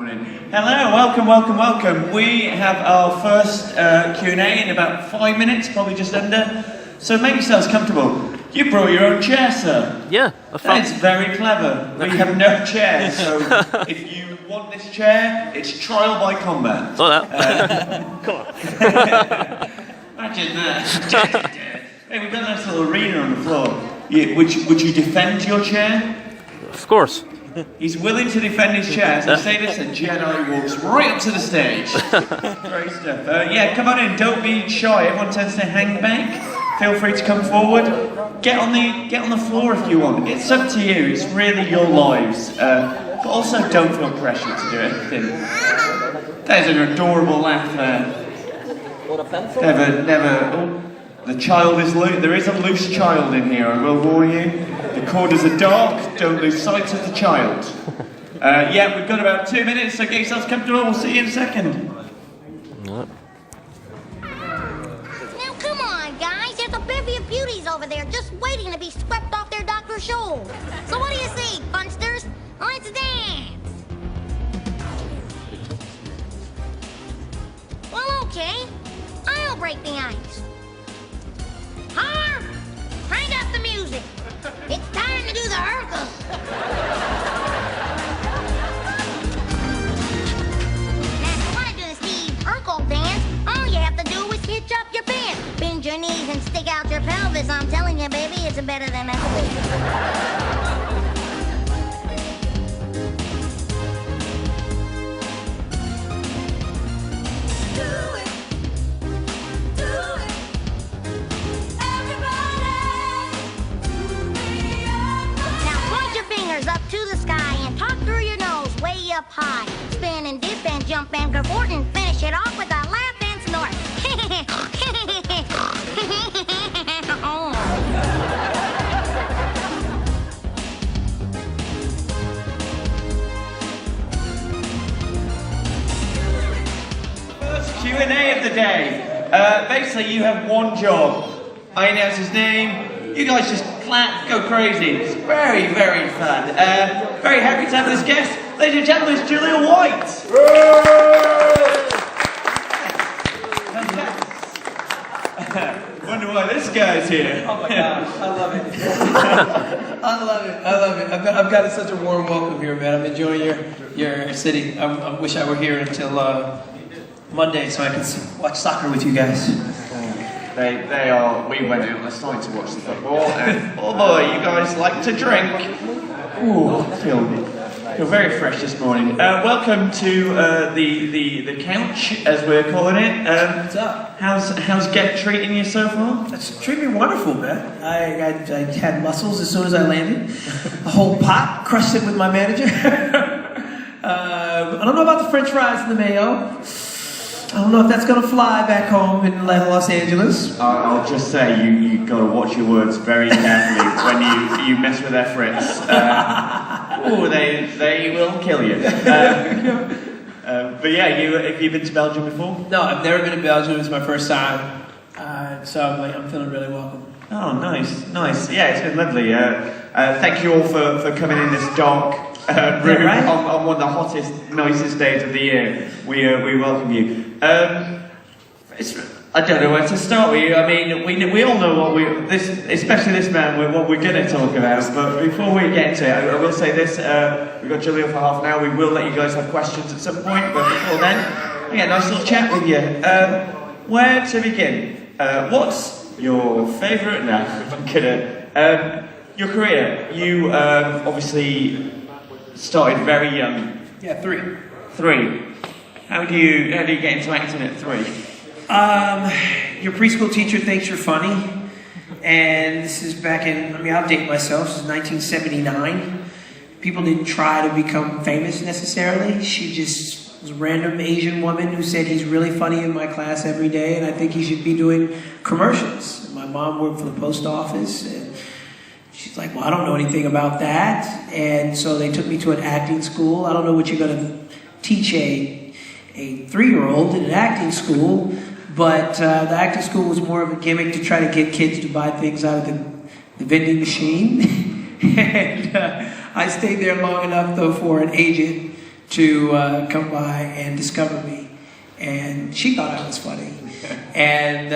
morning. Hello, welcome. We have our first Q&A in about 5 minutes, probably just under. So make yourselves comfortable. You brought your own chair, sir. Yeah, that's very clever. We have no chair, so if you want this chair, it's trial by combat. Come on. Imagine that. Hey, we've got a nice little arena on the floor. Would you defend your chair? Of course. He's willing to defend his chair. As I say this, a Jedi walks right up to the stage. Great stuff. Yeah, come on in. Don't be shy. Everyone tends to hang back. Feel free to come forward. Get on the floor if you want. It's up to you. It's really your lives. But also, don't feel pressured to do anything. There's an adorable laugh there. Never. Oh, the child is loose. There is a loose child in here. I will warn you. The corners are dark. Don't lose sight of the child. Yeah, we've got about 2 minutes, so get yourselves comfortable. We'll see you in a second. Now, come on, guys. There's a bevy of beauties over there just waiting to be swept off their doctor's shoulder. So what do you say, punsters? Let's dance. Well, okay. I'll break the ice. Harv, crank up the music. It's time to do the Urkel. Now, if you want to do the Steve Urkel dance, all you have to do is hitch up your pants, bend your knees, and stick out your pelvis. I'm telling you, baby, it's better than that. Up to the sky and talk through your nose way up high. Spin and dip and jump and cavort and finish it off with a laugh and snort. First Q&A of the day. Basically, you have one job. I announce his name. You guys just clap, go crazy. It's very, very fun. Very happy to have this guest. Ladies and gentlemen, it's Jaleel White. Wonder why this guy's here. Oh my gosh, I love it. I love it. I've got such a warm welcome here, man. I'm enjoying your city. I wish I were here until Monday so I could watch soccer with you guys. They are. We went out last night to watch the football, and oh boy, you guys like to drink. Ooh, I feel very fresh this morning. Welcome to the couch, as we're calling it. What's up? How's Ghent treating you so far? It's treating me wonderful, man. I had mussels as soon as I landed. A whole pot, crushed it with my manager. I don't know about the French fries and the mayo. I don't know if that's going to fly back home in Los Angeles. I'll just say you got to watch your words very carefully when you mess with their friends. They will kill you. But yeah, have you been to Belgium before? No, I've never been to Belgium. It's my first time, so I'm feeling really welcome. Oh, nice. Yeah, it's been lovely. Thank you all for coming in this dark room on one of the hottest, nicest days of the year. We welcome you. I don't know where to start with you. I mean, we all know especially this man, what we're going to talk about. But before we get to it, I will say this: we've got Jaleel for half an hour. We will let you guys have questions at some point. But before then, yeah, nice little chat with you. Where to begin? What's your favourite? No, I'm kidding. Your career. You obviously started very young. Yeah, 3. 3. How do you get into acting at 3? Your preschool teacher thinks you're funny, and this is back in, I'll date myself, this is 1979. People didn't try to become famous necessarily. She just was a random Asian woman who said he's really funny in my class every day, and I think he should be doing commercials. My mom worked for the post office, and she's like, well, I don't know anything about that. And so they took me to an acting school. I don't know what you're going to teach a 3-year-old in an acting school, but the acting school was more of a gimmick to try to get kids to buy things out of the vending machine. And I stayed there long enough, though, for an agent to come by and discover me. And she thought I was funny. And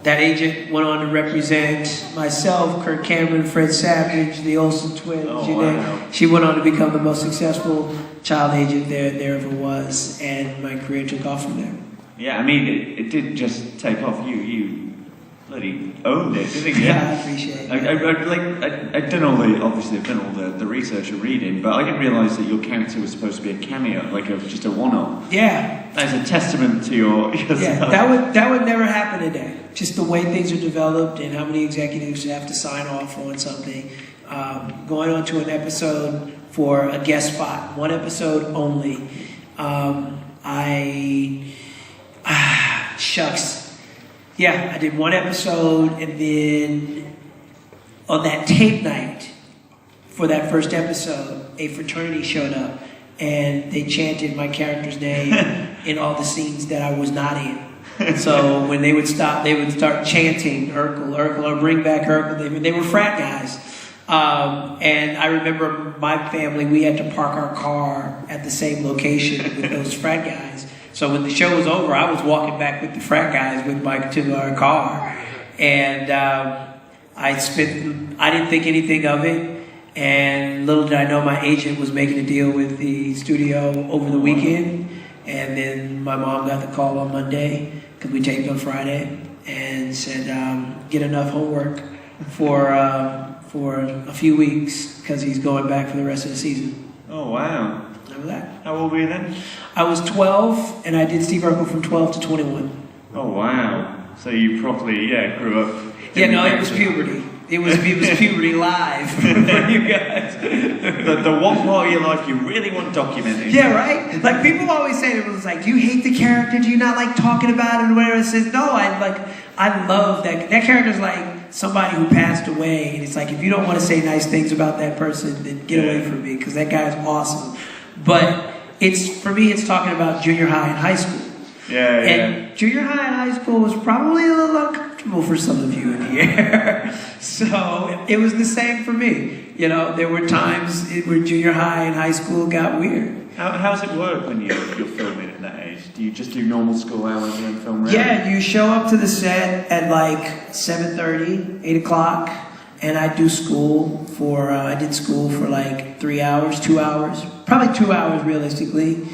that agent went on to represent myself, Kirk Cameron, Fred Savage, the Olsen twins. Wow. She went on to become the most successful child agent there ever was, and my career took off from there. Yeah, I mean, it didn't just take off. You bloody owned it, didn't you? Yeah, I appreciate it. I've done all the research and reading, but I didn't realise that your character was supposed to be a cameo, just a one-off. Yeah. That's a testament to your. Yeah, that would never happen today. Just the way things are developed and how many executives have to sign off on something. Going on to an episode for a guest spot, one episode only. Shucks. Yeah, I did one episode, and then on that tape night for that first episode, a fraternity showed up, and they chanted my character's name in all the scenes that I was not in. So when they would stop, they would start chanting Urkel, Urkel, or bring back Urkel. They were frat guys. And I remember my family, we had to park our car at the same location with those frat guys. So when the show was over, I was walking back with the frat guys to our car. And I didn't think anything of it. And little did I know my agent was making a deal with the studio over the weekend. And then my mom got the call on Monday, because we taped on Friday, and said, get enough homework for a few weeks, because he's going back for the rest of the season. Oh, wow. Remember that? How old were you then? I was 12, and I did Steve Urkel from 12 to 21. Oh, wow. So you properly, grew up. Yeah, no, it was puberty. It was puberty live for you guys. The one part of your life you really want documented. Yeah, right? Like, people always say, it was like, do you hate the character? Do you not like talking about it or whatever? It says, no, I love that. That character's like somebody who passed away, and it's like, if you don't want to say nice things about that person, then get away from me, because that guy's awesome. But for me, it's talking about junior high and high school. Yeah. And junior high and high school was probably a little uncomfortable for some of you in here. So it was the same for me. You know, there were times where junior high and high school got weird. How does it work when you're filming at that age? Do you just do normal school hours and then film around? Yeah, you show up to the set at like 7:30, 8 o'clock, and I did school for like 3 hours, 2 hours, probably 2 hours realistically,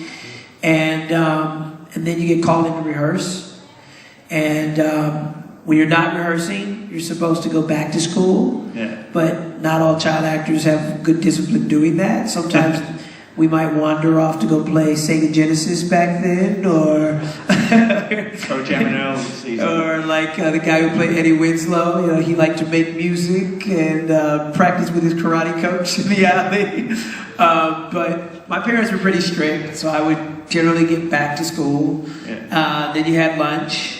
and then you get called in to rehearse, and when you're not rehearsing, you're supposed to go back to school, but not all child actors have good discipline doing that. Sometimes we might wander off to go play Sega Genesis back then, or or like the guy who played Eddie Winslow. You know, he liked to make music and practice with his karate coach in the alley. But my parents were pretty strict, so I would generally get back to school. Then you had lunch.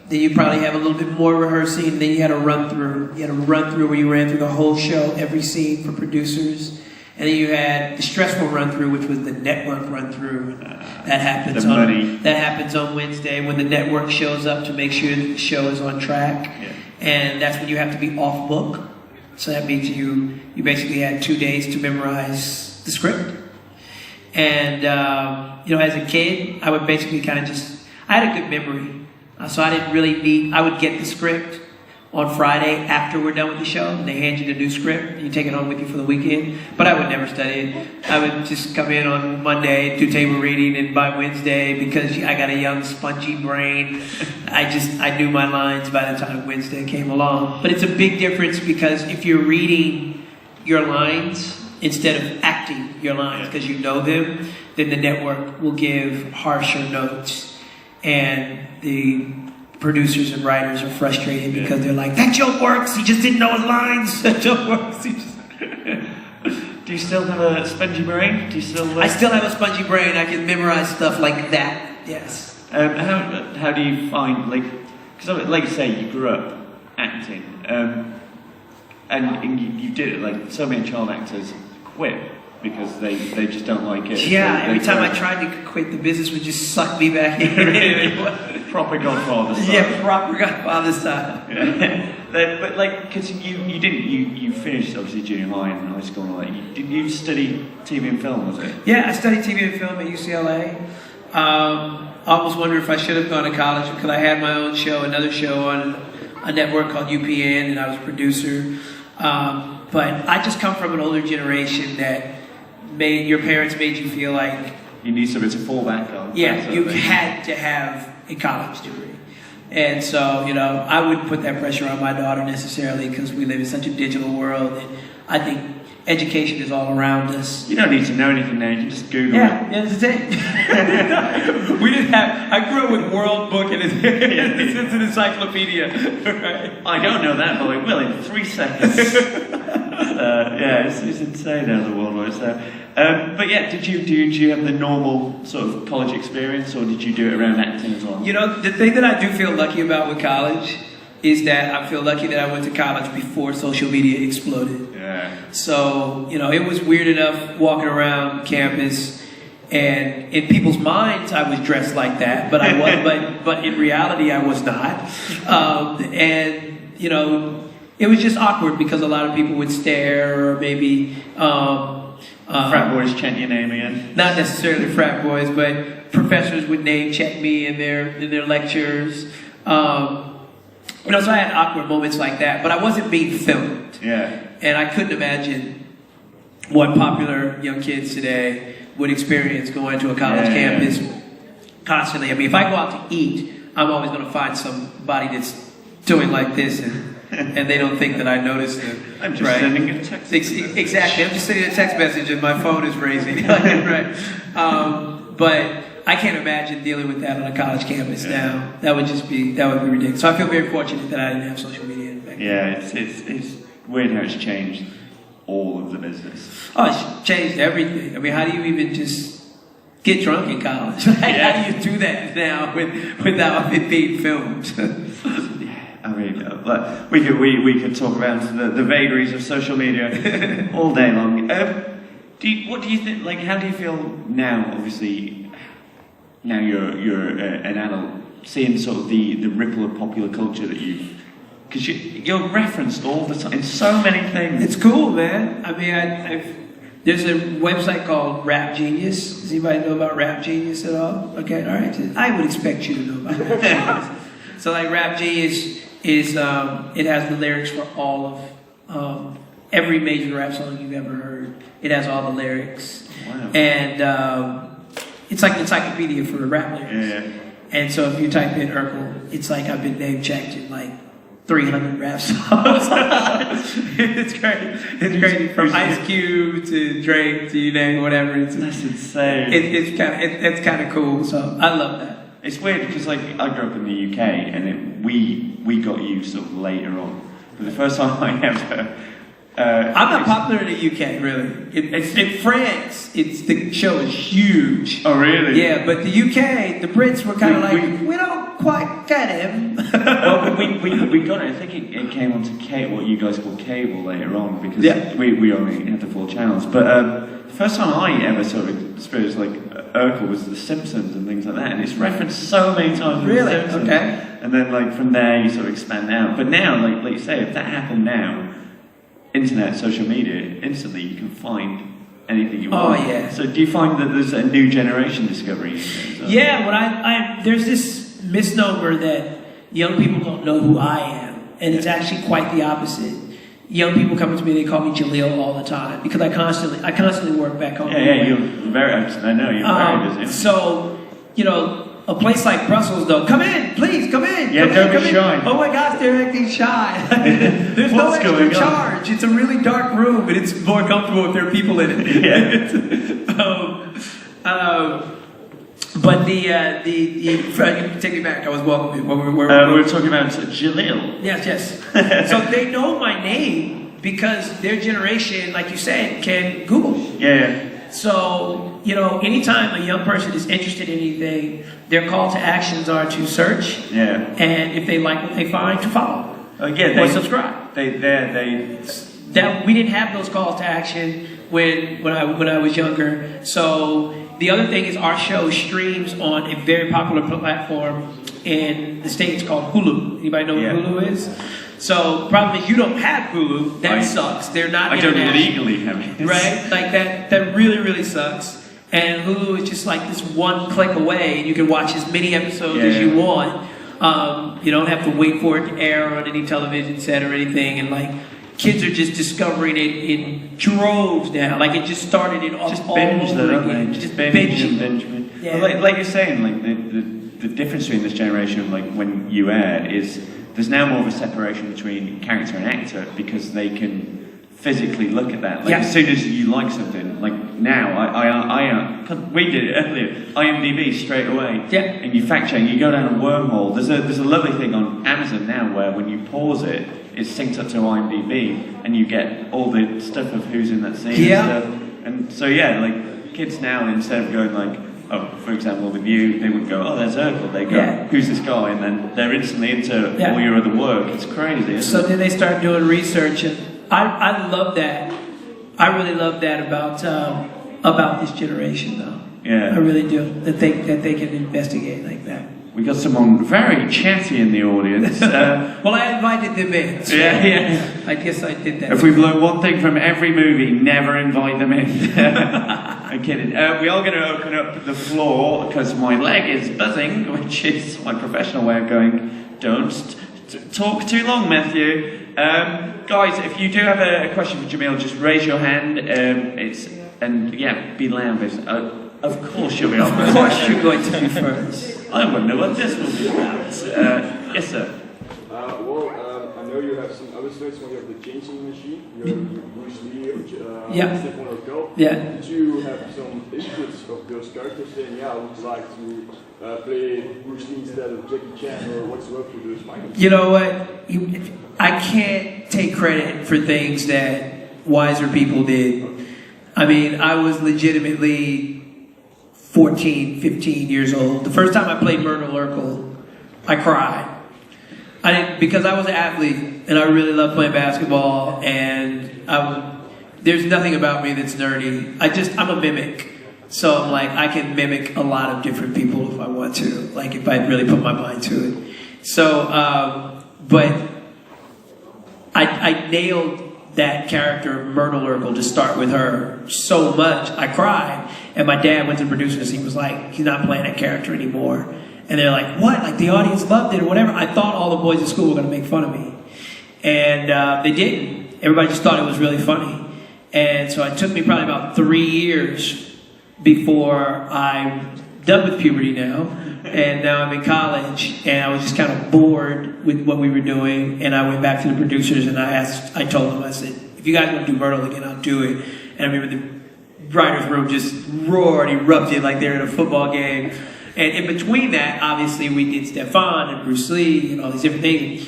Then you probably have a little bit more rehearsing. Then you had a run through. You had a run through where you ran through the whole show, every scene for producers. And then you had the stressful run-through, which was the network run-through. That happens on Wednesday, when the network shows up to make sure that the show is on track. And that's when you have to be off book. So that means you basically had 2 days to memorize the script. And as a kid, I would basically kind of I had a good memory. So I didn't really I would get the script on Friday after we're done with the show, and they hand you the new script, and you take it home with you for the weekend. But I would never study it. I would just come in on Monday, do table reading, and by Wednesday, because I got a young, spongy brain, I knew my lines by the time Wednesday came along. But it's a big difference, because if you're reading your lines instead of acting your lines because you know them, then the network will give harsher notes, and the producers and writers are frustrated because they're like, that joke works, he just didn't know his lines. That joke works. Do you still have a spongy brain? I still have a spongy brain. I can memorize stuff like that. Yes. How do you find, because like you say, you grew up acting, and you did it, like so many child actors quit because they just don't like it. Yeah, every time I tried to quit, the business would just suck me back in. Proper Godfather style. Yeah, proper Godfather style. But like, because you finished obviously junior high and high school and all that. Did you study TV and film? Was it? Yeah, I studied TV and film at UCLA. I almost wonder if I should have gone to college because I had my own show, another show on a network called UPN, and I was a producer. But I just come from an older generation that your parents made you feel like you need something to fall back on. Yeah, you had to have a college degree. And so, you know, I wouldn't put that pressure on my daughter necessarily because we live in such a digital world. And I think education is all around us. You don't need to know anything now, you can just Google it. Yeah, that's it. We didn't have, I grew up with World Book and it's an encyclopedia. Right? I don't know that, but I will in 3 seconds. Yeah, it's insane how the world works there. But yeah, did you have the normal sort of college experience, or did you do it around acting as well? You know, the thing that I do feel lucky about with college is that I feel lucky that I went to college before social media exploded. Yeah. So, you know, it was weird enough walking around campus, and in people's minds I was dressed like that, but I was, but in reality I was not. And you know, it was just awkward because a lot of people would stare, or maybe frat boys chant your name again. Not necessarily frat boys, but professors would name check me in their lectures. You know, so I had awkward moments like that, but I wasn't being filmed. Yeah. And I couldn't imagine what popular young kids today would experience going to a college campus constantly. I mean, if I go out to eat, I'm always going to find somebody that's doing like this, and they don't think that I noticed it. I'm just sending a text message. Exactly. I'm just sending a text message and my phone is raising. Right. But I can't imagine dealing with that on a college campus now. That would be ridiculous. So I feel very fortunate that I didn't have social media back then. Yeah, it's weird how it's changed all of the business. Oh, it's changed everything. I mean, how do you even just get drunk in college? How do you do that now without it being filmed? I mean, we could talk about the vagaries of social media all day long. What do you think? Like, how do you feel now? Obviously, now you're an adult, seeing sort of the ripple of popular culture that because you're referenced all the time in so many things. It's cool, man. I mean, there's a website called Rap Genius. Does anybody know about Rap Genius at all? Okay, all right. I would expect you to know about Rap Genius. So, like, Rap Genius is it has the lyrics for all of every major rap song you've ever heard. It has all the lyrics. Wow. And it's like an encyclopedia for rap lyrics. Yeah. And so if you type in Urkel, it's like I've been name checked in like 300 rap songs. It's great. It's great. From Ice Cube to Drake to you name whatever. That's insane. It's kind of cool. So I love that. It's weird because like I grew up in the UK and we got you sort of later on. But the first time I ever. I'm not popular in the UK, really. In France, the show is huge. Oh, really? Yeah, but the UK, the Brits were kind of we don't quite get him. Well, we got it. I think it came onto what you guys call cable later on because we only had the 4 channels. But the first time I ever sort of experienced like Urkel was The Simpsons and things like that, and it's referenced so many times. Really? The Simpsons. Okay. And then like from there you sort of expand out. But now, like you say, if that happened now. Internet, social media, instantly you can find anything you want. Oh, yeah. So do you find that there's a new generation discovering things? Yeah, there's this misnomer that young people don't know who I am, and it's actually quite the opposite. Young people come to me, they call me Jaleel all the time because I constantly work back home. Yeah, you're very. I know you're very busy. So, you know. A place like Brussels, though, come in, please, come in. Yeah, don't be shy. Oh my gosh, they're acting shy. There's no extra charge. It's a really dark room, and it's more comfortable if there are people in it. Yeah. But you can take me back. I was welcoming. We were talking about Jaleel. Yes. So they know my name because their generation, like you said, can Google. Yeah. So, you know, anytime a young person is interested in anything, their call to actions are to search, and if they like what they find, to follow, or subscribe. We didn't have those calls to action when I was younger. So the other thing is our show streams on a very popular platform in the States called Hulu. Anybody know what Hulu is? So problem is you don't have Hulu. That sucks. They're not I don't international. legally have it. Right? Like that really sucks. And Hulu is just like this one click away, and you can watch as many episodes as you want. You don't have to wait for it to air on any television set or anything. And like, kids are just discovering it in droves now. Like it just started in all binge over that, again. just binge. Yeah. Well, like you're saying, like the difference between this generation, like when you air, is there's now more of a separation between character and actor because they can physically look at that. Like as soon as you like something, like now, we did it earlier, IMDb straight away. Yeah. And you fact check, you go down a wormhole. There's a lovely thing on Amazon now where when you pause it, it's synced up to IMDb and you get all the stuff of who's in that scene and stuff. And so like kids now, instead of going like, oh, for example, with you, they would go, oh, there's Urkel. They go, who's this guy? And then they're instantly into all your other work. It's crazy, isn't it? Then they start doing research, and I love that. I really love that about this generation, though. Yeah. I really do. That they can investigate like that. We got someone very chatty in the audience. Well, I invited them in. So I guess I did that. If we've learned one thing from every movie, never invite them in. I'm kidding. We are going to open up the floor because my leg is buzzing, which is my professional way of going, don't talk too long, Matthew. Guys, if you do have a question for Jamil, just raise your hand. Be loud. Of course you'll be on. Of course you're going to be first. I wonder what this will be about. Yes, sir. I know you have some other stories when you have the changing machine. You have Bruce Lee, Stephen Urkel. Yeah. Did you have some inputs of those characters saying, I would like to play Bruce Lee instead of Jackie Chan, or what's up with those fighters? You know what? I can't take credit for things that wiser people did. I mean, I was legitimately 14, 15 years old. The first time I played Myrtle Urkel, I cried. Because I was an athlete and I really loved playing basketball, and there's nothing about me that's nerdy. I'm a mimic. So I'm like, I can mimic a lot of different people if I want to, like if I really put my mind to it. So, but I nailed that character, Myrtle Urkel, to start with her so much, I cried. And my dad went to the producers, he was like, he's not playing that character anymore. And they're like, what? Like the audience loved it or whatever. I thought all the boys at school were going to make fun of me. And they didn't. Everybody just thought it was really funny. And so it took me probably about 3 years before I'm done with puberty now. And now I'm in college, and I was just kind of bored with what we were doing. And I went back to the producers and I told them, I said, if you guys want to do Myrtle again, I'll do it. And I remember the writer's room just roared, erupted like they were in a football game. And in between that, obviously, we did Stefan and Bruce Lee and all these different things.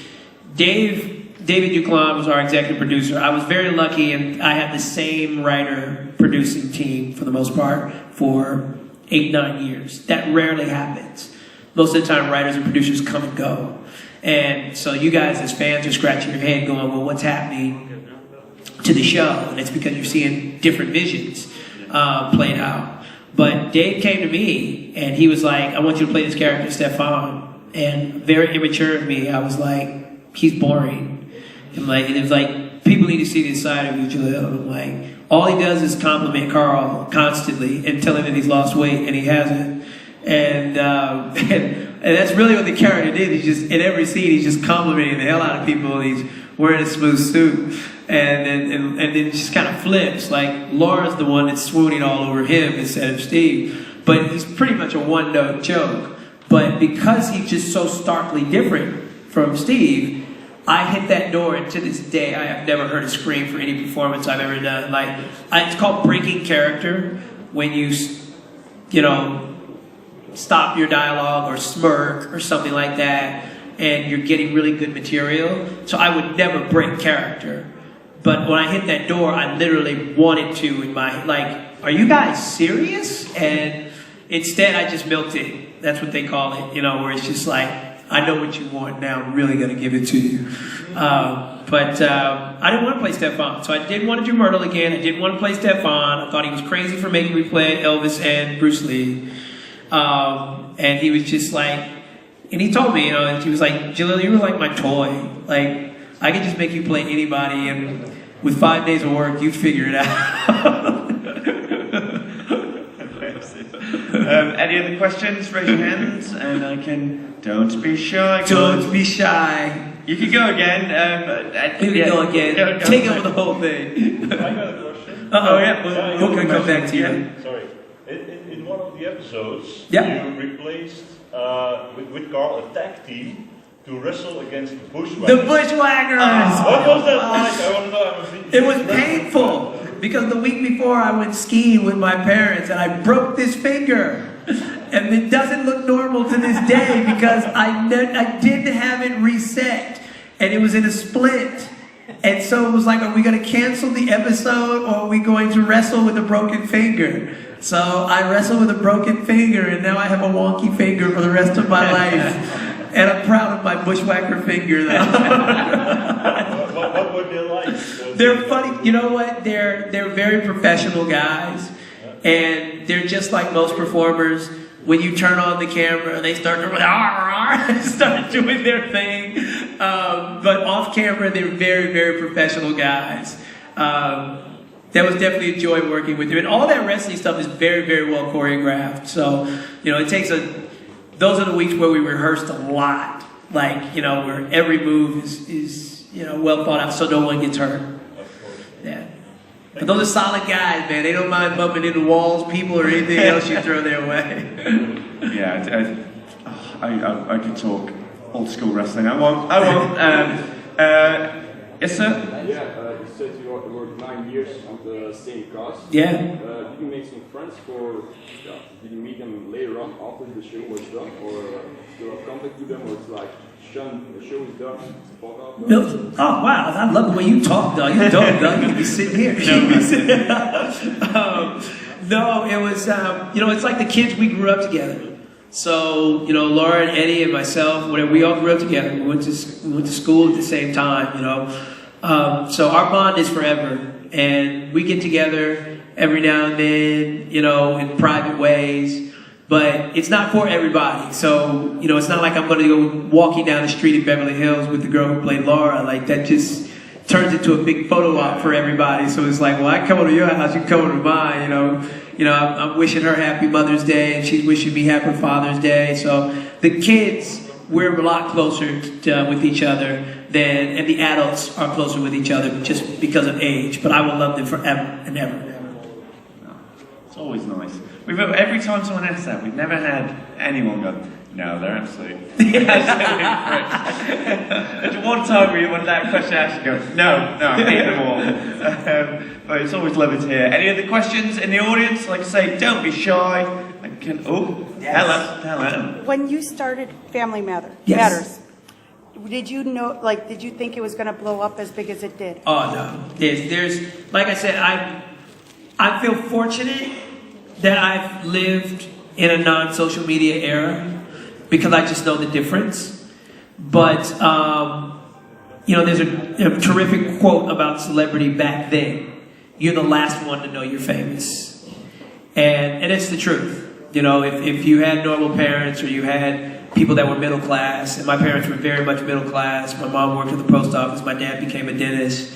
David Duclon was our executive producer. I was very lucky, and I had the same writer-producing team, for the most part, for 8-9 years. That rarely happens. Most of the time, writers and producers come and go. And so you guys, as fans, are scratching your head going, well, what's happening to the show? And it's because you're seeing different visions played out. But Dave came to me, and he was like, I want you to play this character, Stefan. And very immature of me, I was like, he's boring. And it was like, people need to see this side of you, Jaleel. I'm like, all he does is compliment Carl constantly and tell him that he's lost weight, and he hasn't. And that's really what the character did. He's just, in every scene, he's just complimenting the hell out of people, and he's wearing a smooth suit. And then it just kind of flips. Like, Laura's the one that's swooning all over him instead of Steve. But he's pretty much a one-note joke. But because he's just so starkly different from Steve, I hit that door, and to this day, I have never heard a scream for any performance I've ever done. Like, it's called breaking character, when you stop your dialogue or smirk or something like that, and you're getting really good material. So I would never break character. But when I hit that door, I literally wanted to in my, like, are you guys serious? And instead, I just milked it. That's what they call it, where it's just like, I know what you want now, I'm really going to give it to you. But I didn't want to play Stefan. So I didn't want to do Myrtle again. I didn't want to play Stefan. I thought he was crazy for making me play Elvis and Bruce Lee. And he was just like, and he told me, he was like, Jaleel, you were like my toy. Like, I can just make you play anybody, and with 5 days of work, you figure it out. Any other questions? Raise your hands, and I can. Don't be shy. Don't be shy. You can go again. You can go again. Go Take over the whole thing. I got a question. Oh yeah, we'll come back to you. Sorry. In one of the episodes, Yeah. you replaced with Carl a tag team to wrestle against the Bushwhackers. The Bushwhackers. What was that like? I want to know. It was painful because the week before I went skiing with my parents and I broke this finger. And it doesn't look normal to this day because I didn't have it reset and it was in a split. And so it was like, are we going to cancel the episode or are we going to wrestle with a broken finger? So I wrestled with a broken finger and now I have a wonky finger for the rest of my life. And I'm proud of my Bushwhacker finger though. What were they like? They're funny. You know what? They're very professional guys. And they're just like most performers. When you turn on the camera, they start to start doing their thing. But off camera, they're very, very professional guys. That was definitely a joy working with them. And all that wrestling stuff is very, very well choreographed. So, you know, it takes those are the weeks where we rehearsed a lot. Like, you know, where every move is you know, well thought out so no one gets hurt. Yeah. But those are solid guys, man. They don't mind bumping into walls, people, or anything else you throw their way. Yeah, I could talk old school wrestling. I won't. Yes, sir? Yeah, you said you worked 9 years on the same cast. Yeah. Did you make some friends did you meet them later on after the show was done? Or still have contact with them? Or it's like, the show is done, fuck off? No. Oh, wow. I love the way you talk, Doug. You don't, Doug. You can be sitting here. No, it was, you know, it's like the kids, we grew up together. So, you know, Laura and Eddie and myself, whatever, we all grew up together. We went to school at the same time, you know. So our bond is forever. And we get together every now and then, you know, in private ways. But it's not for everybody. So, you know, it's not like I'm going to go walking down the street in Beverly Hills with the girl who played Laura. Like, that just turns into a big photo op for everybody. So it's like, well, I come over to your house, you come over to mine, you know. You know, I'm wishing her happy Mother's Day, and she's wishing me happy Father's Day. So the kids, we're a lot closer with each other and the adults are closer with each other just because of age. But I will love them forever and ever. It's always nice. Every time someone asks that, we've never had anyone go, no, they're absolutely There's one time where you want that question asked, you go, no, I hate them all. But it's always lovely to hear. Any other questions in the audience? Like I say, don't be shy. Hello. When you started Family Matters, did you know, like, did you think it was going to blow up as big as it did? Oh, no. There's like I said, I feel fortunate that I've lived in a non-social media era because I just know the difference. But, you know, there's a terrific quote about celebrity back then. You're the last one to know you're famous. And it's the truth. You know, if you had normal parents or you had people that were middle class, and my parents were very much middle class. My mom worked at the post office. My dad became a dentist.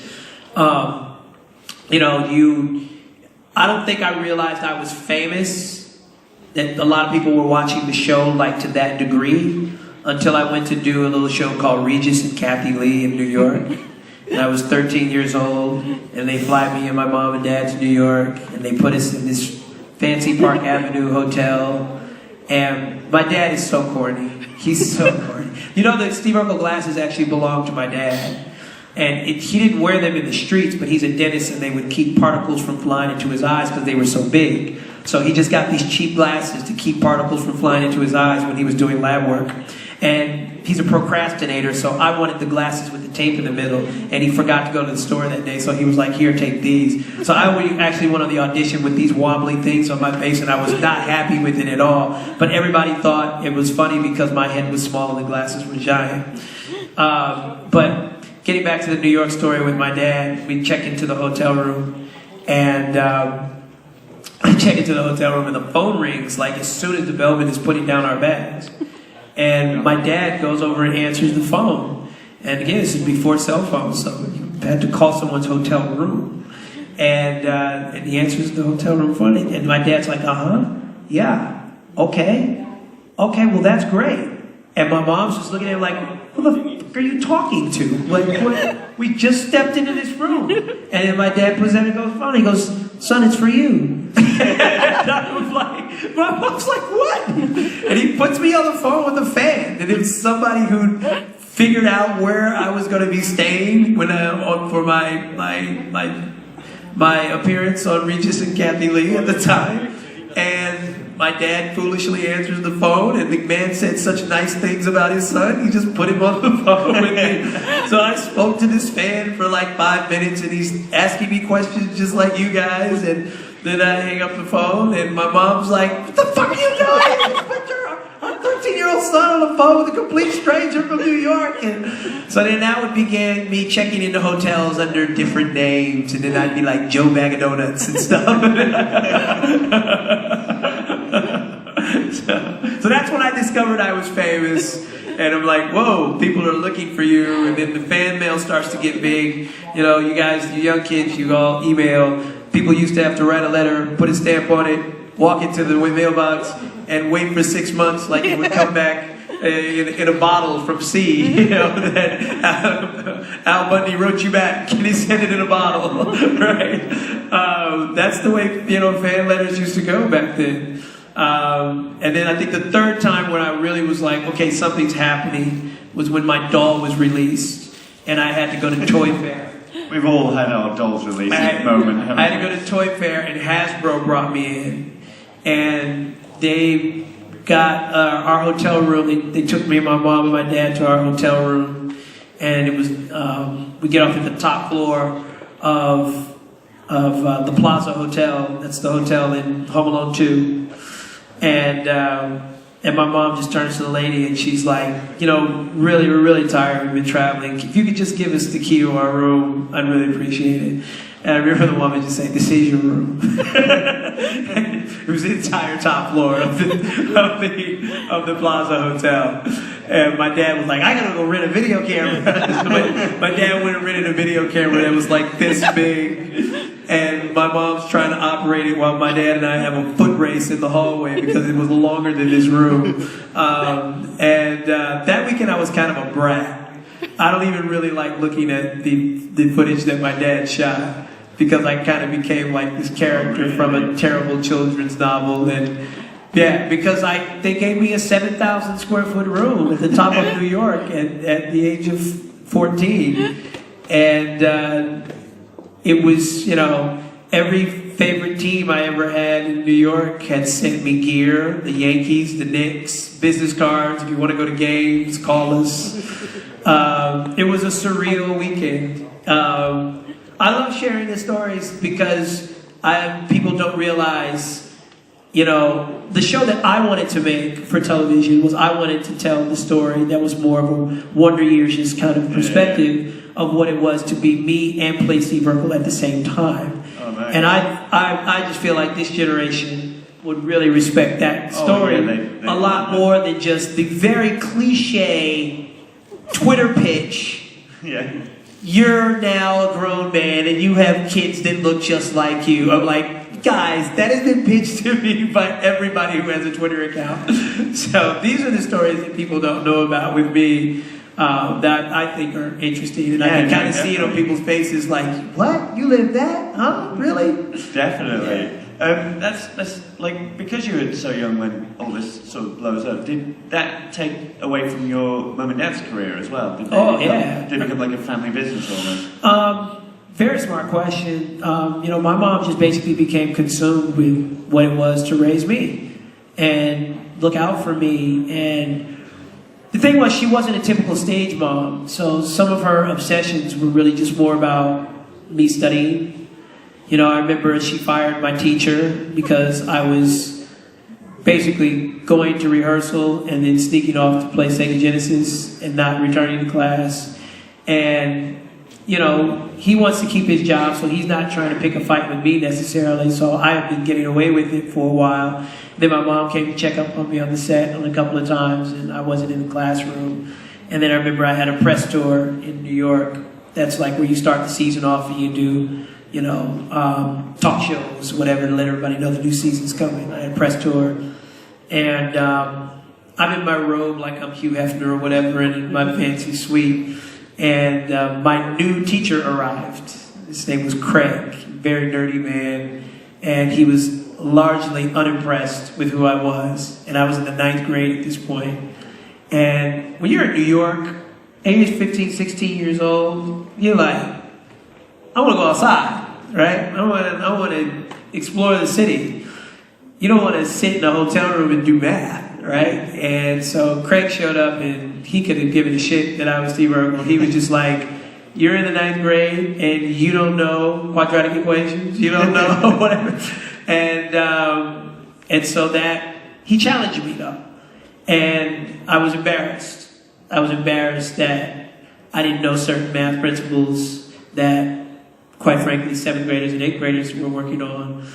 You know, I don't think I realized I was famous, that a lot of people were watching the show like to that degree, until I went to do a little show called Regis and Kathy Lee in New York. And I was 13 years old, and they fly me and my mom and dad to New York, and they put us in this fancy Park Avenue hotel. And my dad is so corny. He's so corny. You know, the Steve Urkel glasses actually belonged to my dad. And he didn't wear them in the streets, but he's a dentist, and they would keep particles from flying into his eyes because they were so big. So he just got these cheap glasses to keep particles from flying into his eyes when he was doing lab work. And he's a procrastinator, so I wanted the glasses with the tape in the middle, and he forgot to go to the store that day, so he was like, here, take these. So I actually went on the audition with these wobbly things on my face, and I was not happy with it at all. But everybody thought it was funny because my head was small and the glasses were giant. But getting back to the New York story with my dad, we check into the hotel room, and I check into the hotel room, and the phone rings like as soon as the bellman is putting down our bags. And my dad goes over and answers the phone. And again, this is before cell phones, so you had to call someone's hotel room. And the answer is the hotel room funding. And my dad's like, yeah, okay, well that's great. And my mom's just looking at him like, who the fuck are you talking to? Like, what? We just stepped into this room. And then my dad presented and goes, funny, he goes, son, it's for you. And I was like, my mom's like, what? And he puts me on the phone with a fan. And it was somebody who figured out where I was going to be staying when for my appearance on Regis and Kathy Lee at the time. And my dad foolishly answers the phone, and the man said such nice things about his son, he just put him on the phone with me. So I spoke to this fan for like 5 minutes, and he's asking me questions just like you guys, and then I hang up the phone, and my mom's like, what the fuck are you doing? Put your 13-year-old son on the phone with a complete stranger from New York. And so then that would begin me checking into hotels under different names, and then I'd be like Joe Bag of Donuts and stuff. So that's when I discovered I was famous, and I'm like, whoa, people are looking for you. And then the fan mail starts to get big. You know, you guys, you young kids, you all email. People used to have to write a letter, put a stamp on it, walk into the mailbox, and wait for 6 months like it would come back in a bottle from sea. You know, that Al Bundy wrote you back, and he sent it in a bottle, right? That's the way, you know, fan letters used to go back then. And then I think the third time when I really was like, okay, something's happening, was when my doll was released, and I had to go to Toy Fair. We've all had our dolls released at the moment, haven't we? I had to go to Toy Fair, and Hasbro brought me in, and they got our hotel room. They took me and my mom and my dad to our hotel room, and it was we get off at the top floor of the Plaza Hotel. That's the hotel in Home Alone 2. And my mom just turns to the lady, and she's like, you know, really, we're really tired. We've been traveling. If you could just give us the key to our room, I'd really appreciate it. And I remember the woman just saying, this is your room. It was the entire top floor of the Plaza Hotel. And my dad was like, I gotta go rent a video camera. My dad went and rented a video camera that was like this big. And my mom's trying to operate it while my dad and I have a foot race in the hallway because it was longer than this room. That weekend I was kind of a brat. I don't even really like looking at the footage that my dad shot, because I kind of became like this character from a terrible children's novel. And yeah, because they gave me a 7,000 square foot room at the top of New York at the age of 14. And it was, you know, every favorite team I ever had in New York had sent me gear. The Yankees, the Knicks, business cards. If you want to go to games, call us. It was a surreal weekend. I love sharing the stories because people don't realize, you know, the show that I wanted to make for television was I wanted to tell the story that was more of a Wonder Years kind of perspective of what it was to be me and play Steve Urkel at the same time. Oh, nice. And I just feel like this generation would really respect that story a lot more than just the very cliche Twitter pitch. Yeah. You're now a grown man and you have kids that look just like you. I'm like, guys, that has been pitched to me by everybody who has a Twitter account. So these are the stories that people don't know about with me that I think are interesting. And I can kind of see it on people's faces like, what? You live that? Huh? Really? Definitely. Yeah. That's like, because you were so young when all this sort of blows up, did that take away from your mum and dad's career as well? Did it become like a family business almost? Very smart question. You know, my mom just basically became consumed with what it was to raise me and look out for me. And the thing was, she wasn't a typical stage mom, so some of her obsessions were really just more about me studying. You know, I remember she fired my teacher because I was basically going to rehearsal and then sneaking off to play Sega Genesis and not returning to class. And, you know, he wants to keep his job, so he's not trying to pick a fight with me necessarily, so I've been getting away with it for a while. Then my mom came to check up on me on the set a couple of times, and I wasn't in the classroom. And then I remember I had a press tour in New York. That's like where you start the season off and you do, you know, talk shows, whatever, to let everybody know the new season's coming. I had a press tour. And I'm in my robe like I'm Hugh Hefner or whatever, and in my fancy suite. And my new teacher arrived. His name was Craig, very nerdy man. And he was largely unimpressed with who I was. And I was in the 9th grade at this point. And when you're in New York, age 15, 16 years old, you're like, I want to go outside, right? I want to explore the city. You don't want to sit in a hotel room and do math, right? And so Craig showed up and he could have given a shit that I was Steve Urkel. He was just like, you're in the 9th grade and you don't know quadratic equations, you don't know whatever. And so that, he challenged me though. And I was embarrassed. I was embarrassed that I didn't know certain math principles that, quite frankly, 7th graders and 8th graders were working on.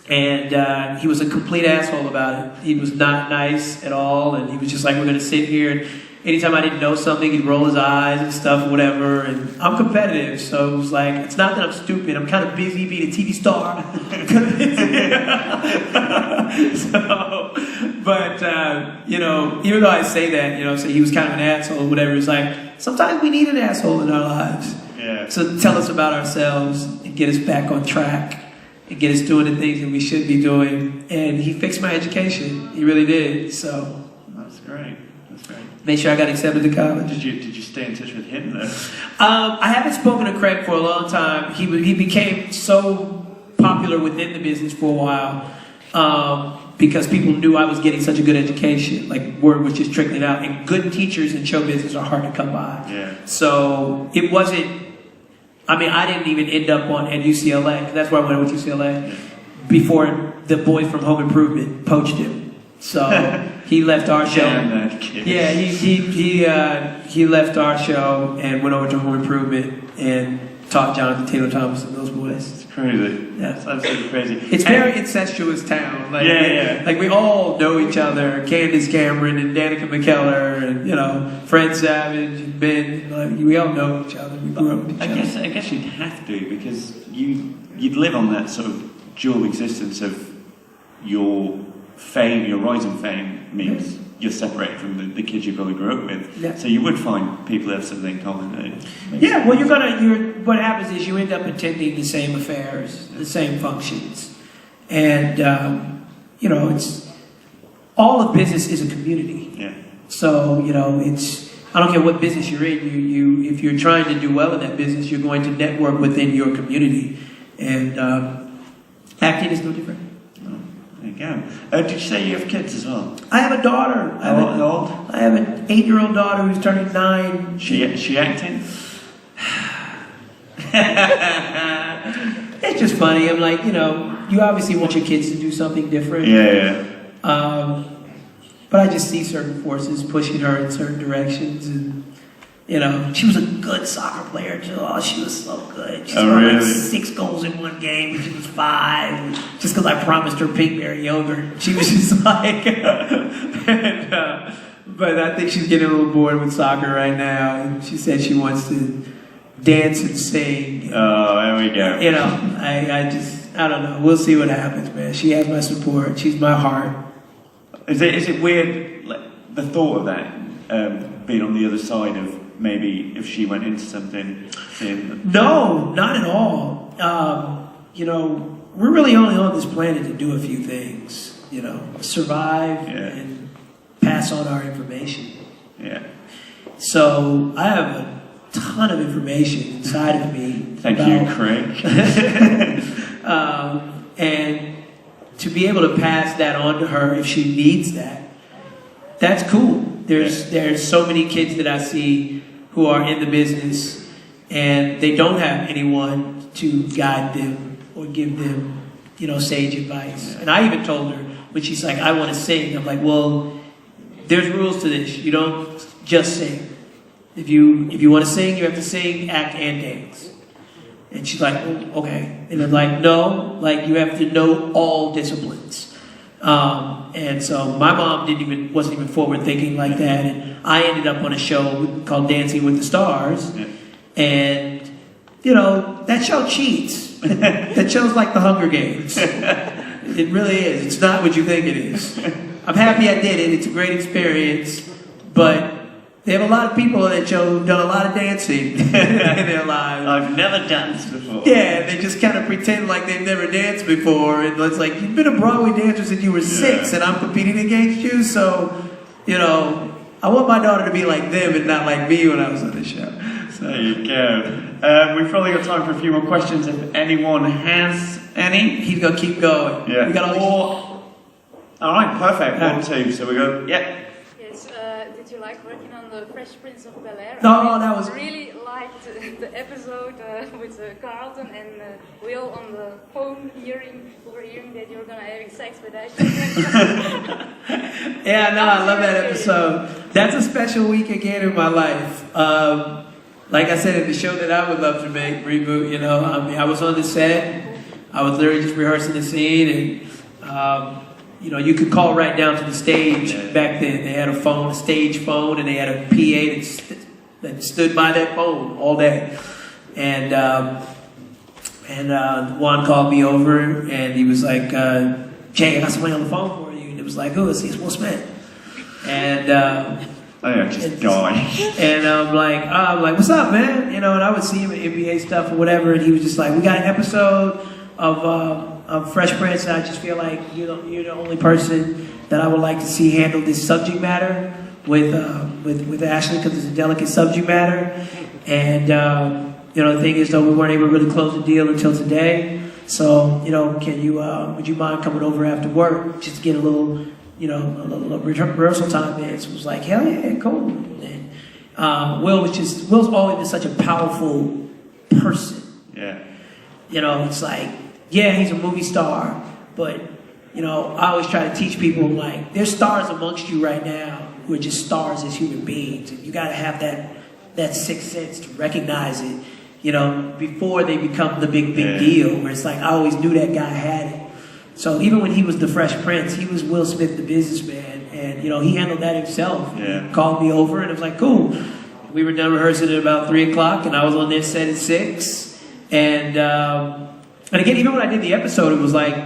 And he was a complete asshole about it. He was not nice at all, and he was just like, we're going to sit here. And anytime I didn't know something, he'd roll his eyes and stuff or whatever. And I'm competitive, so it was like, it's not that I'm stupid. I'm kind of busy being a TV star. You know, even though I say that, you know, so he was kind of an asshole or whatever, it's like, sometimes we need an asshole in our lives. Yeah. So tell us about ourselves and get us back on track and get us doing the things that we should be doing. And he fixed my education. He really did. So That's great. That's great. Made sure I got accepted to college. Did you stay in touch with him though? I haven't spoken to Craig for a long time. He became so popular within the business for a while because people knew I was getting such a good education. Like, word was just trickling out. And good teachers in show business are hard to come by. Yeah. So it wasn't, I mean, I didn't even end up at UCLA. That's where I went with UCLA. Before the boys from Home Improvement poached him. So he left our show. Yeah, he left our show and went over to Home Improvement and taught Jonathan Taylor Thomas and those boys. It's crazy. Yeah. It's absolutely crazy. It's very incestuous town. Like, Yeah. Like we all know each other. Candace Cameron and Danica McKellar and, you know, Fred Savage and Ben. Like, we all know each other. We grew up with each other. I guess you'd have to, because you'd live on that sort of dual existence of your fame, your rising fame means you're separated from the kids you probably grew up with. Yeah. So you would find people who have something in common. Yeah, well, what happens is you end up attending the same affairs, the same functions. And, you know, it's, all of business is a community. Yeah. So, you know, I don't care what business you're in, if you're trying to do well in that business, you're going to network within your community. And acting is no different. There you go. Did you say you have kids as well? I have a daughter. How old? I have an 8-year-old daughter who's turning 9. She acting? It's just funny. I'm like, you know, you obviously want your kids to do something different. Yeah. But I just see certain forces pushing her in certain directions, and you know, she was a good soccer player too. Oh, she was so good. She scored like 6 goals in one game when she was 5, just because I promised her Pinkberry yogurt. She was just like, but I think she's getting a little bored with soccer right now, and she said she wants to dance and sing. Oh, there we go. You know, I don't know. We'll see what happens, man. She has my support. She's my heart. Is it weird, like, the thought of that, being on the other side of maybe if she went into something? No, not at all. You know, we're really only on this planet to do a few things. You know, survive and pass on our information. Yeah. So I have a ton of information inside of me. Thank you, Craig. And to be able to pass that on to her if she needs that, that's cool. There's so many kids that I see who are in the business and they don't have anyone to guide them or give them, you know, sage advice. And I even told her when she's like, I want to sing. I'm like, well, there's rules to this. You don't just sing. If you want to sing, you have to sing, act, and dance. And she's like, oh, okay. And I'm like, no, like you have to know all disciplines. And so my mom wasn't even forward thinking like that. And I ended up on a show called Dancing with the Stars. Yeah. And, you know, that show cheats. That show's like the Hunger Games. It really is. It's not what you think it is. I'm happy I did it. It's a great experience. But they have a lot of people on that show who've done a lot of dancing in their lives. I've never danced before. Yeah, they just kind of pretend like they've never danced before. And it's like, you've been a Broadway dancer since you were 6 and I'm competing against you. So, you know, I want my daughter to be like them and not like me when I was on the show. So there you go. We've probably got time for a few more questions if anyone has any. He's going to keep going. Yeah. We got all right, perfect. 1, 2. So we go, yeah. Yes, did you like working on the Fresh Prince of Bel-Air? No, that was... I really liked the episode with Carlton and Will on the phone overhearing that you were going to having sex with Ashley. Yeah, no, I love that episode. That's a special week again in my life. Like I said, it's a show that I would love to make, reboot, you know. I mean, I was on the set. I was literally just rehearsing the scene and... you know, you could call right down to the stage back then. They had a phone, a stage phone, and they had a PA that stood by that phone all day. And Juan called me over, and he was like, Jay, I got somebody on the phone for you. And it was like, oh, it's Will Smith. And just die. And I'm like, what's up, man? You know, and I would see him at NBA stuff or whatever, and he was just like, we got an episode of Fresh Prince, and I just feel like you're the only person that I would like to see handle this subject matter with Ashley, because it's a delicate subject matter. And you know, the thing is, though, we weren't able to really close the deal until today. So, you know, would you mind coming over after work just to get a little, you know, a little rehearsal time in? So it was like, hell yeah, cool. And Will's always been such a powerful person. Yeah. You know, it's like, yeah, he's a movie star, but, you know, I always try to teach people, like, there's stars amongst you right now who are just stars as human beings. And you got to have that sixth sense to recognize it, you know, before they become the big deal, where it's like, I always knew that guy had it. So even when he was the Fresh Prince, he was Will Smith, the businessman, and, you know, he handled that himself. Yeah. He called me over, and it was like, cool. We were done rehearsing at about 3 o'clock, and I was on their set at 6. And again, even when I did the episode, it was like,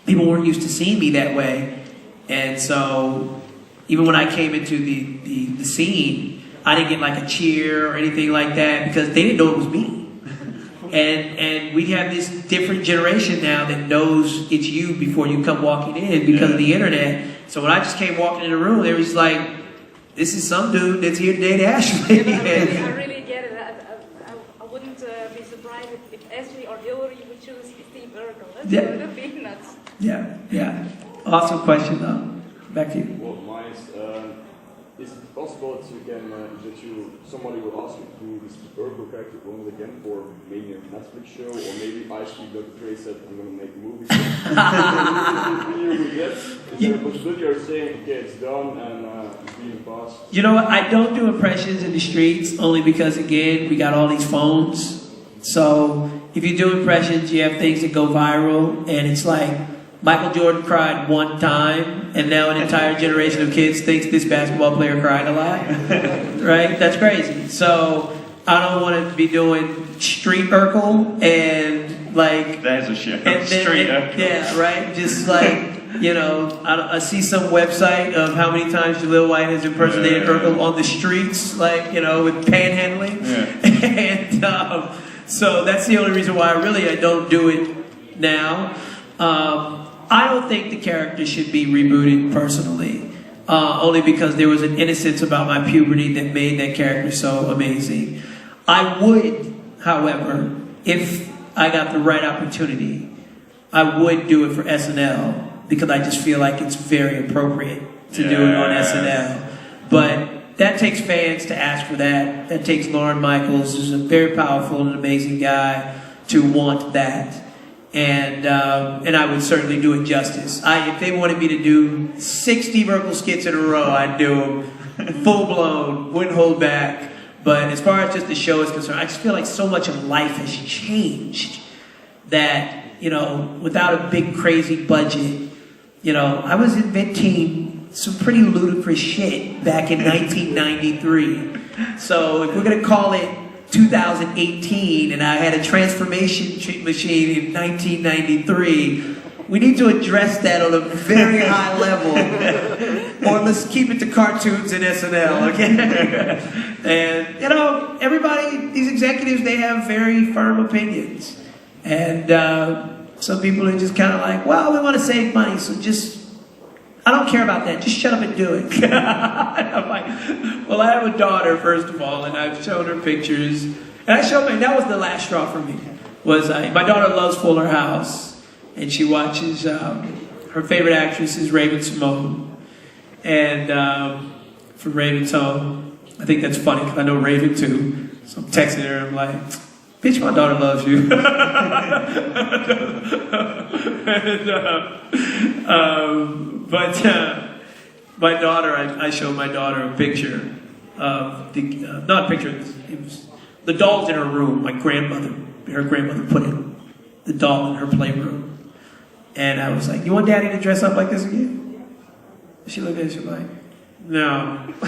people weren't used to seeing me that way. And so, even when I came into the scene, I didn't get like a cheer or anything like that, because they didn't know it was me. And we have this different generation now that knows it's you before you come walking in because of the internet. So when I just came walking in the room, they was like, this is some dude that's here to date Ashley. I really get it. I wouldn't be surprised if Ashley or Hillary would choose Steve Urkel. That would be nuts. Yeah. Awesome question, though. Back to you. Well, mine is it possible that you can somebody will ask you to do this Urkel character only again for maybe a Netflix show, or maybe ICC Ghent said I'm going to make a movie. Is there a possibility you're saying, okay, it's done and it's being passed? You know what? I don't do impressions in the streets only because, again, we got all these phones. So if you do impressions, you have things that go viral, and it's like Michael Jordan cried one time, and now an entire generation of kids thinks this basketball player cried a lot. Right? That's crazy. So I don't want to be doing street Urkel and like... There's a show. Street Urkel. Yeah, right? Just like... You know, I see some website of how many times Jaleel White has impersonated Urkel on the streets, like, you know, with panhandling. Yeah. And so that's the only reason why I don't do it now. I don't think the character should be rebooted personally, only because there was an innocence about my puberty that made that character so amazing. I would, however, if I got the right opportunity, I would do it for SNL. Because I just feel like it's very appropriate to do it on SNL. But that takes fans to ask for that. That takes Lorne Michaels, who's a very powerful and amazing guy, to want that. And I would certainly do it justice. If they wanted me to do 60 Urkel skits in a row, I'd do them full blown, wouldn't hold back. But as far as just the show is concerned, I just feel like so much of life has changed that, you know, without a big crazy budget, You know, I was inventing some pretty ludicrous shit back in 1993. So if we're gonna call it 2018 and I had a transformation machine in 1993, we need to address that on a very high level, or let's keep it to cartoons and SNL, okay? And, you know, everybody, these executives, they have very firm opinions. And some people are just kind of like, well, we want to save money, so just, I don't care about that, just shut up and do it. And I'm like, well, I have a daughter, first of all, and I've shown her pictures. And I showed her, and that was the last straw for me, was my daughter loves Fuller House. And she watches, her favorite actress is Raven Simone. And from Raven's Home, I think that's funny because I know Raven too. So I'm texting her and I'm like, bitch, my daughter loves you. But my daughter, I showed my daughter a picture of not a picture, it was the dolls in her room. Her grandmother put the doll in her playroom. And I was like, you want Daddy to dress up like this again? She looked at it, she was like, no. So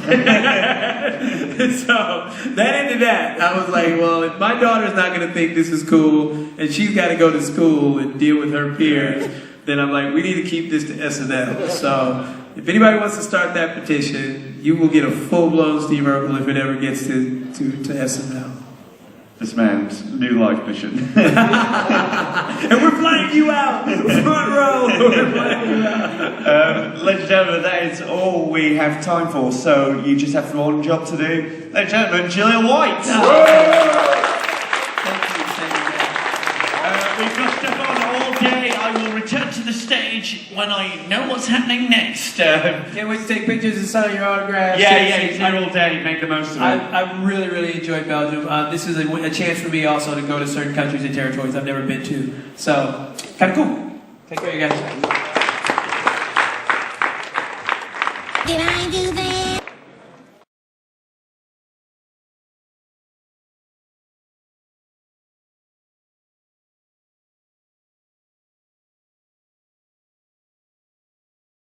that ended that. I was like, well, if my daughter's not going to think this is cool, and she's got to go to school and deal with her peers, then I'm like, we need to keep this to SNL. So if anybody wants to start that petition, you will get a full-blown Steve Urkel if it ever gets to SNL. This man's new life mission. And we're flying you out, front row. We're flying you out. Ladies and gentlemen, that is all we have time for. So you just have one job to do. Ladies and gentlemen, Jaleel White. We've got stuff on all day. I will return to the stage when I know what's happening next. Can't wait to take pictures and sign your autographs. Yeah, he's here all day. Make the most of it. I really, really enjoyed Belgium. This is a chance for me also to go to certain countries and territories I've never been to. So, kind of cool. Take care, you guys.